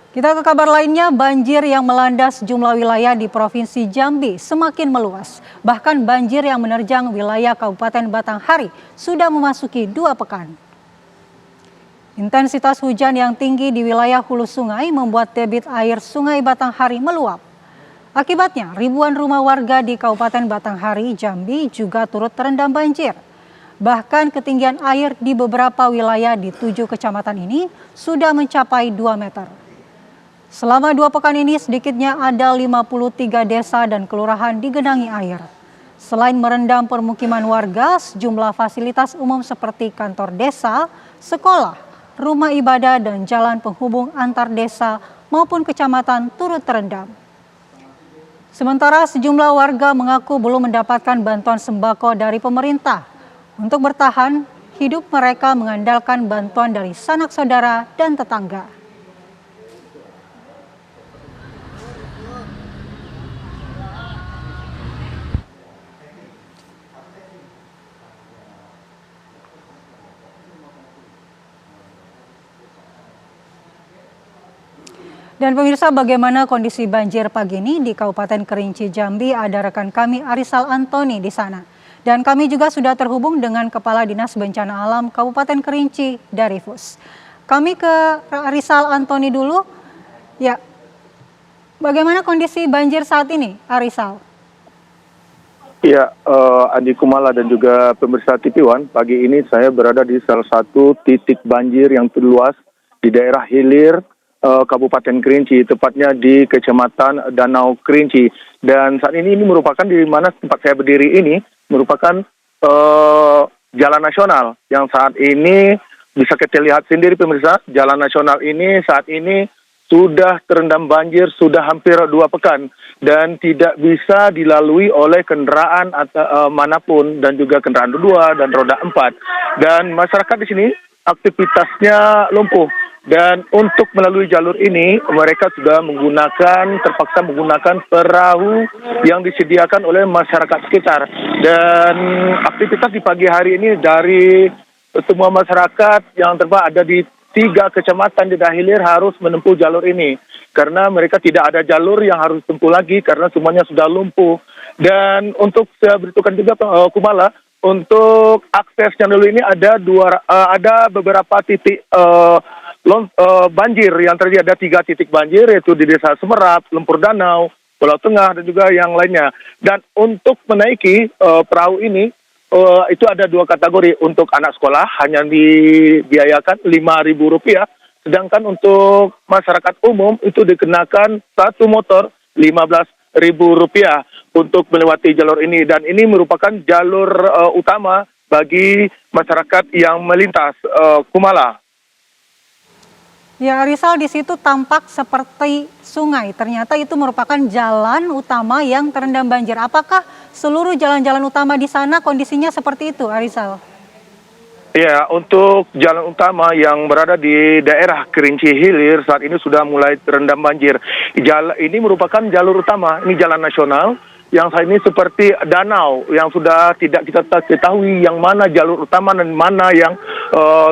Kita ke kabar lainnya, banjir yang melanda sejumlah wilayah di Provinsi Jambi semakin meluas. Bahkan banjir yang menerjang wilayah Kabupaten Batanghari sudah memasuki 2 pekan. Intensitas hujan yang tinggi di wilayah hulu sungai membuat debit air Sungai Batanghari meluap. Akibatnya, ribuan rumah warga di Kabupaten Batanghari, Jambi juga turut terendam banjir. Bahkan ketinggian air di beberapa wilayah di 7 kecamatan ini sudah mencapai 2 meter. Selama 2 pekan ini sedikitnya ada 53 desa dan kelurahan digenangi air. Selain merendam permukiman warga, sejumlah fasilitas umum seperti kantor desa, sekolah, rumah ibadah dan jalan penghubung antar desa maupun kecamatan turut terendam. Sementara sejumlah warga mengaku belum mendapatkan bantuan sembako dari pemerintah. Untuk bertahan, hidup mereka mengandalkan bantuan dari sanak saudara dan tetangga. Dan pemirsa, bagaimana kondisi banjir pagi ini di Kabupaten Kerinci Jambi? Ada rekan kami Arisal Antoni di sana. Dan kami juga sudah terhubung dengan Kepala Dinas Bencana Alam Kabupaten Kerinci, Darifus. Kami ke Arisal Antoni dulu. Ya, bagaimana kondisi banjir saat ini, Arisal? Ya, Adi Kumala dan juga pemirsa TV One, pagi ini saya berada di salah satu titik banjir yang terluas di daerah hilir Kabupaten Kerinci, tepatnya di Kecamatan Danau Kerinci. Dan saat ini merupakan di mana tempat saya berdiri ini merupakan jalan nasional yang saat ini bisa kita lihat sendiri pemirsa, jalan nasional ini saat ini sudah terendam banjir sudah hampir 2 pekan dan tidak bisa dilalui oleh kendaraan manapun dan juga kendaraan roda 2 dan roda 4. Dan masyarakat di sini aktivitasnya lumpuh. Dan untuk melalui jalur ini, mereka sudah terpaksa menggunakan perahu yang disediakan oleh masyarakat sekitar. Dan aktivitas di pagi hari ini dari semua masyarakat yang ada di 3 kecamatan di daerah hilir harus menempuh jalur ini. Karena mereka tidak ada jalur yang harus tempuh lagi karena semuanya sudah lumpuh. Dan untuk saya beritahukan juga Kumala, untuk aksesnya dulu ini ada beberapa titik banjir yang terjadi, ada 3 titik banjir yaitu di Desa Semerap, Lempur Danau, Pulau Tengah dan juga yang lainnya. Dan untuk menaiki perahu ini itu ada 2 kategori. Untuk anak sekolah hanya dibiayakan Rp5.000, sedangkan untuk masyarakat umum itu dikenakan 1 motor Rp15.000 untuk melewati jalur ini. Dan ini merupakan jalur utama bagi masyarakat yang melintas. Kumala. Ya, Arisal, di situ tampak seperti sungai. Ternyata itu merupakan jalan utama yang terendam banjir. Apakah seluruh jalan-jalan utama di sana kondisinya seperti itu, Arisal? Ya, untuk jalan utama yang berada di daerah Kerinci Hilir saat ini sudah mulai terendam banjir. Jalan ini merupakan jalur utama, ini jalan nasional yang saat ini seperti danau yang sudah tidak kita ketahui yang mana jalur utama dan mana yang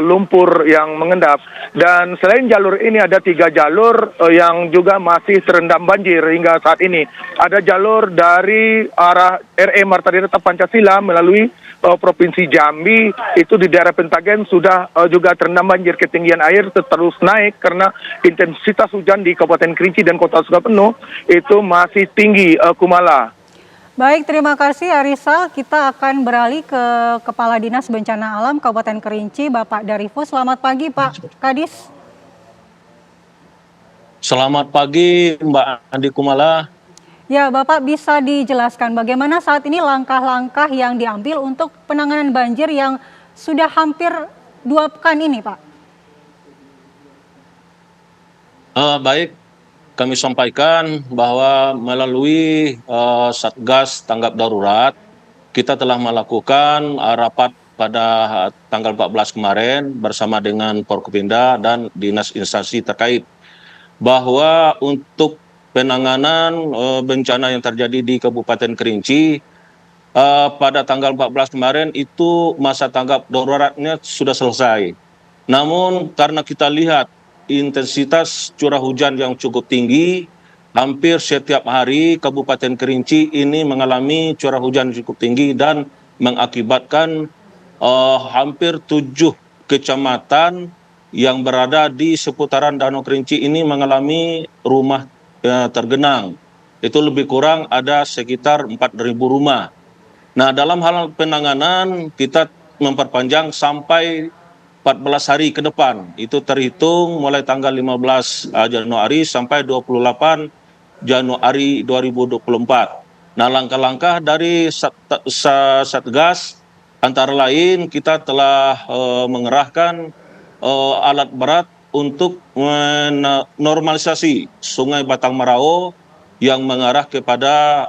lumpur yang mengendap. Dan selain jalur ini ada 3 jalur yang juga masih terendam banjir hingga saat ini. Ada jalur dari arah RE Marta Dinata Pancasila melalui Provinsi Jambi, itu di daerah Pentagen sudah juga terendam banjir. Ketinggian air terus naik karena intensitas hujan di Kabupaten Kerinci dan Kota Sukapenuh itu masih tinggi, Kumala. Baik, terima kasih Arisal. Kita akan beralih ke Kepala Dinas Bencana Alam Kabupaten Kerinci, Bapak Darifus. Selamat pagi, Pak Kadis. Selamat pagi, Mbak Andi Kumala. Ya, Bapak bisa dijelaskan bagaimana saat ini langkah-langkah yang diambil untuk penanganan banjir yang sudah hampir 2 pekan ini, Pak? Baik, kami sampaikan bahwa melalui Satgas Tanggap Darurat, kita telah melakukan rapat pada tanggal 14 kemarin bersama dengan Forkopimda dan dinas instansi terkait, bahwa untuk penanganan bencana yang terjadi di Kabupaten Kerinci pada tanggal 14 kemarin itu masa tanggap daruratnya sudah selesai. Namun karena kita lihat intensitas curah hujan yang cukup tinggi. Hampir setiap hari Kabupaten Kerinci ini mengalami curah hujan cukup tinggi dan mengakibatkan hampir 7 kecamatan yang berada di seputaran Danau Kerinci ini mengalami rumah tergenang. Itu lebih kurang ada sekitar 4.000 rumah. Nah, dalam hal penanganan kita memperpanjang sampai 14 hari ke depan. Itu terhitung mulai tanggal 15 Januari sampai 28 Januari 2024. Nah, langkah-langkah dari Satgas antara lain kita telah mengerahkan alat berat untuk menormalisasi Sungai Batang Marau yang mengarah kepada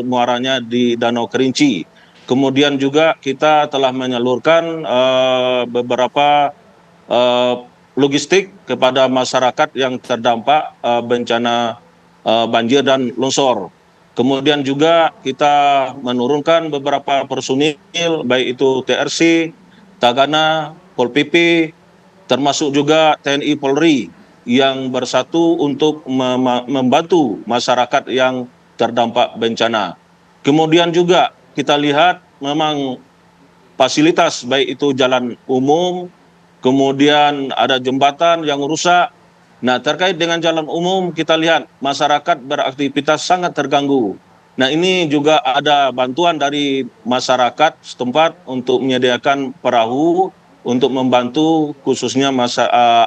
muaranya di Danau Kerinci. Kemudian juga kita telah menyalurkan beberapa logistik kepada masyarakat yang terdampak bencana banjir dan longsor. Kemudian juga kita menurunkan beberapa personil, baik itu TRC, Tagana, Pol PP, termasuk juga TNI Polri yang bersatu untuk membantu masyarakat yang terdampak bencana. Kemudian juga kita lihat memang fasilitas baik itu jalan umum, kemudian ada jembatan yang rusak. Nah, terkait dengan jalan umum kita lihat masyarakat beraktivitas sangat terganggu. Nah, ini juga ada bantuan dari masyarakat setempat untuk menyediakan perahu untuk membantu khususnya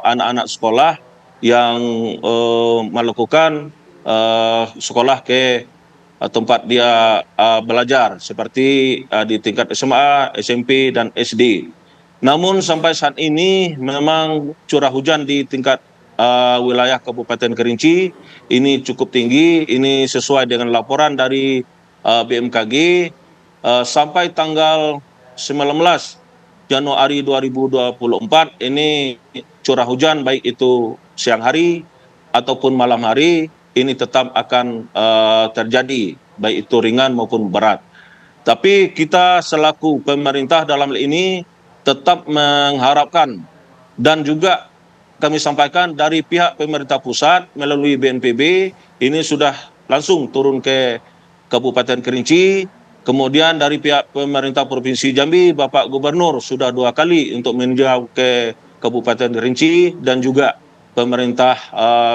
anak-anak sekolah yang melakukan sekolah ke tempat dia belajar seperti di tingkat SMA, SMP, dan SD. Namun sampai saat ini memang curah hujan di tingkat wilayah Kabupaten Kerinci ini cukup tinggi. Ini sesuai dengan laporan dari BMKG sampai tanggal 19 Januari 2024 ini curah hujan baik itu siang hari ataupun malam hari ini tetap akan terjadi baik itu ringan maupun berat. Tapi kita selaku pemerintah dalam hal ini tetap mengharapkan dan juga kami sampaikan dari pihak pemerintah pusat melalui BNPB ini sudah langsung turun ke Kabupaten Kerinci. Kemudian dari pihak pemerintah Provinsi Jambi, Bapak Gubernur sudah 2 kali untuk meninjau ke Kabupaten Kerinci dan juga pemerintah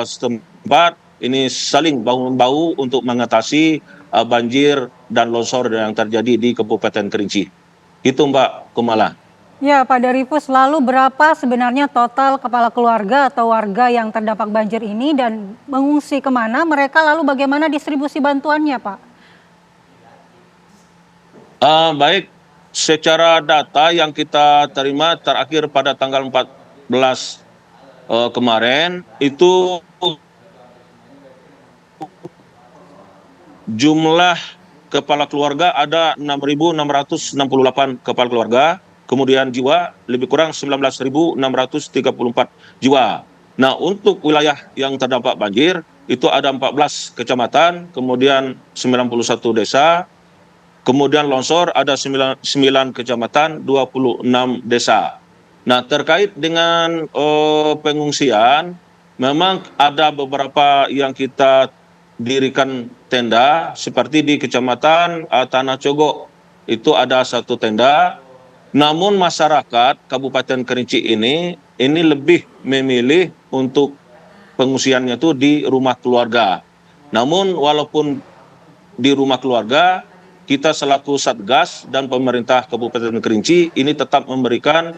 setempat ini saling bahu-membahu untuk mengatasi banjir dan longsor yang terjadi di Kabupaten Kerinci. Itu Mbak Kumala. Ya, Pak Darifus, lalu berapa sebenarnya total kepala keluarga atau warga yang terdampak banjir ini dan mengungsi kemana mereka, lalu bagaimana distribusi bantuannya, Pak? Baik, secara data yang kita terima terakhir pada tanggal 14 kemarin, itu jumlah kepala keluarga ada 6.668 kepala keluarga. Kemudian jiwa lebih kurang 19.634 jiwa. Nah, untuk wilayah yang terdampak banjir itu ada 14 kecamatan, kemudian 91 desa, kemudian longsor ada 9 kecamatan, 26 desa. Nah, terkait dengan pengungsian, memang ada beberapa yang kita dirikan tenda, seperti di Kecamatan Tanah Cogok, itu ada 1 tenda. Namun masyarakat Kabupaten Kerinci ini lebih memilih untuk pengungsiannya itu di rumah keluarga. Namun walaupun di rumah keluarga, kita selaku Satgas dan pemerintah Kabupaten Kerinci ini tetap memberikan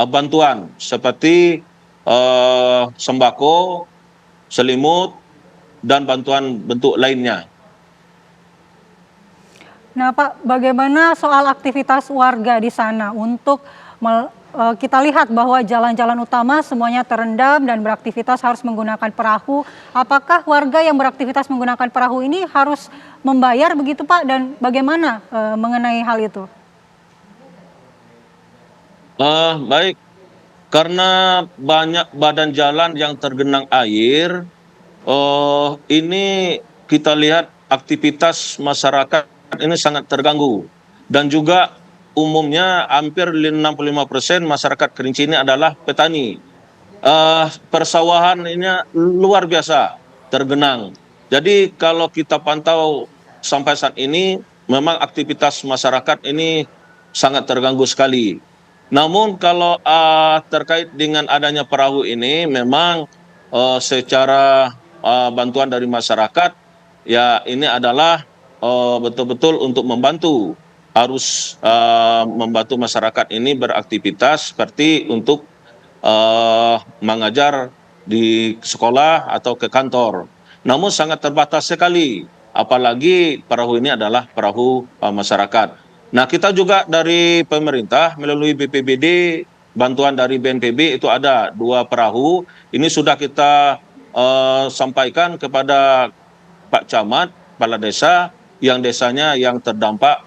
bantuan seperti sembako, selimut, dan bantuan bentuk lainnya. Nah, Pak, bagaimana soal aktivitas warga di sana untuk kita lihat bahwa jalan-jalan utama semuanya terendam dan beraktivitas harus menggunakan perahu. Apakah warga yang beraktivitas menggunakan perahu ini harus membayar begitu, Pak? Dan bagaimana mengenai hal itu? Baik, karena banyak badan jalan yang tergenang air, ini kita lihat aktivitas masyarakat ini sangat terganggu. Dan juga umumnya hampir 65% masyarakat Kerinci ini adalah petani. persawahan ini luar biasa tergenang. Jadi kalau kita pantau sampai saat ini, memang aktivitas masyarakat ini sangat terganggu sekali. Namun kalau terkait dengan adanya perahu ini, memang secara bantuan dari masyarakat, ya ini adalah betul-betul untuk membantu, harus membantu masyarakat ini beraktivitas seperti untuk mengajar di sekolah atau ke kantor. Namun sangat terbatas sekali, apalagi perahu ini adalah perahu masyarakat. Nah, kita juga dari pemerintah melalui BPBD, bantuan dari BNPB itu ada 2 perahu. Ini sudah kita sampaikan kepada Pak Camat, kepala desa, yang desanya yang terdampak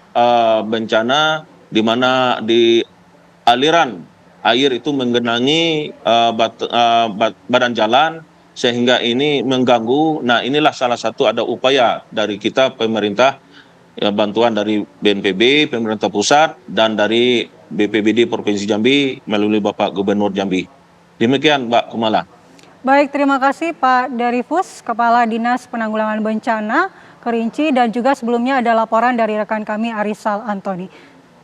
bencana, di mana di aliran air itu menggenangi badan jalan, sehingga ini mengganggu. Nah, inilah salah satu ada upaya dari kita pemerintah, ya, bantuan dari BNPB, pemerintah pusat, dan dari BPBD Provinsi Jambi melalui Bapak Gubernur Jambi. Demikian, Mbak Kumala. Baik, terima kasih Pak Darifus, Kepala Dinas Penanggulangan Bencana Kerinci, dan juga sebelumnya ada laporan dari rekan kami Arisal Antoni.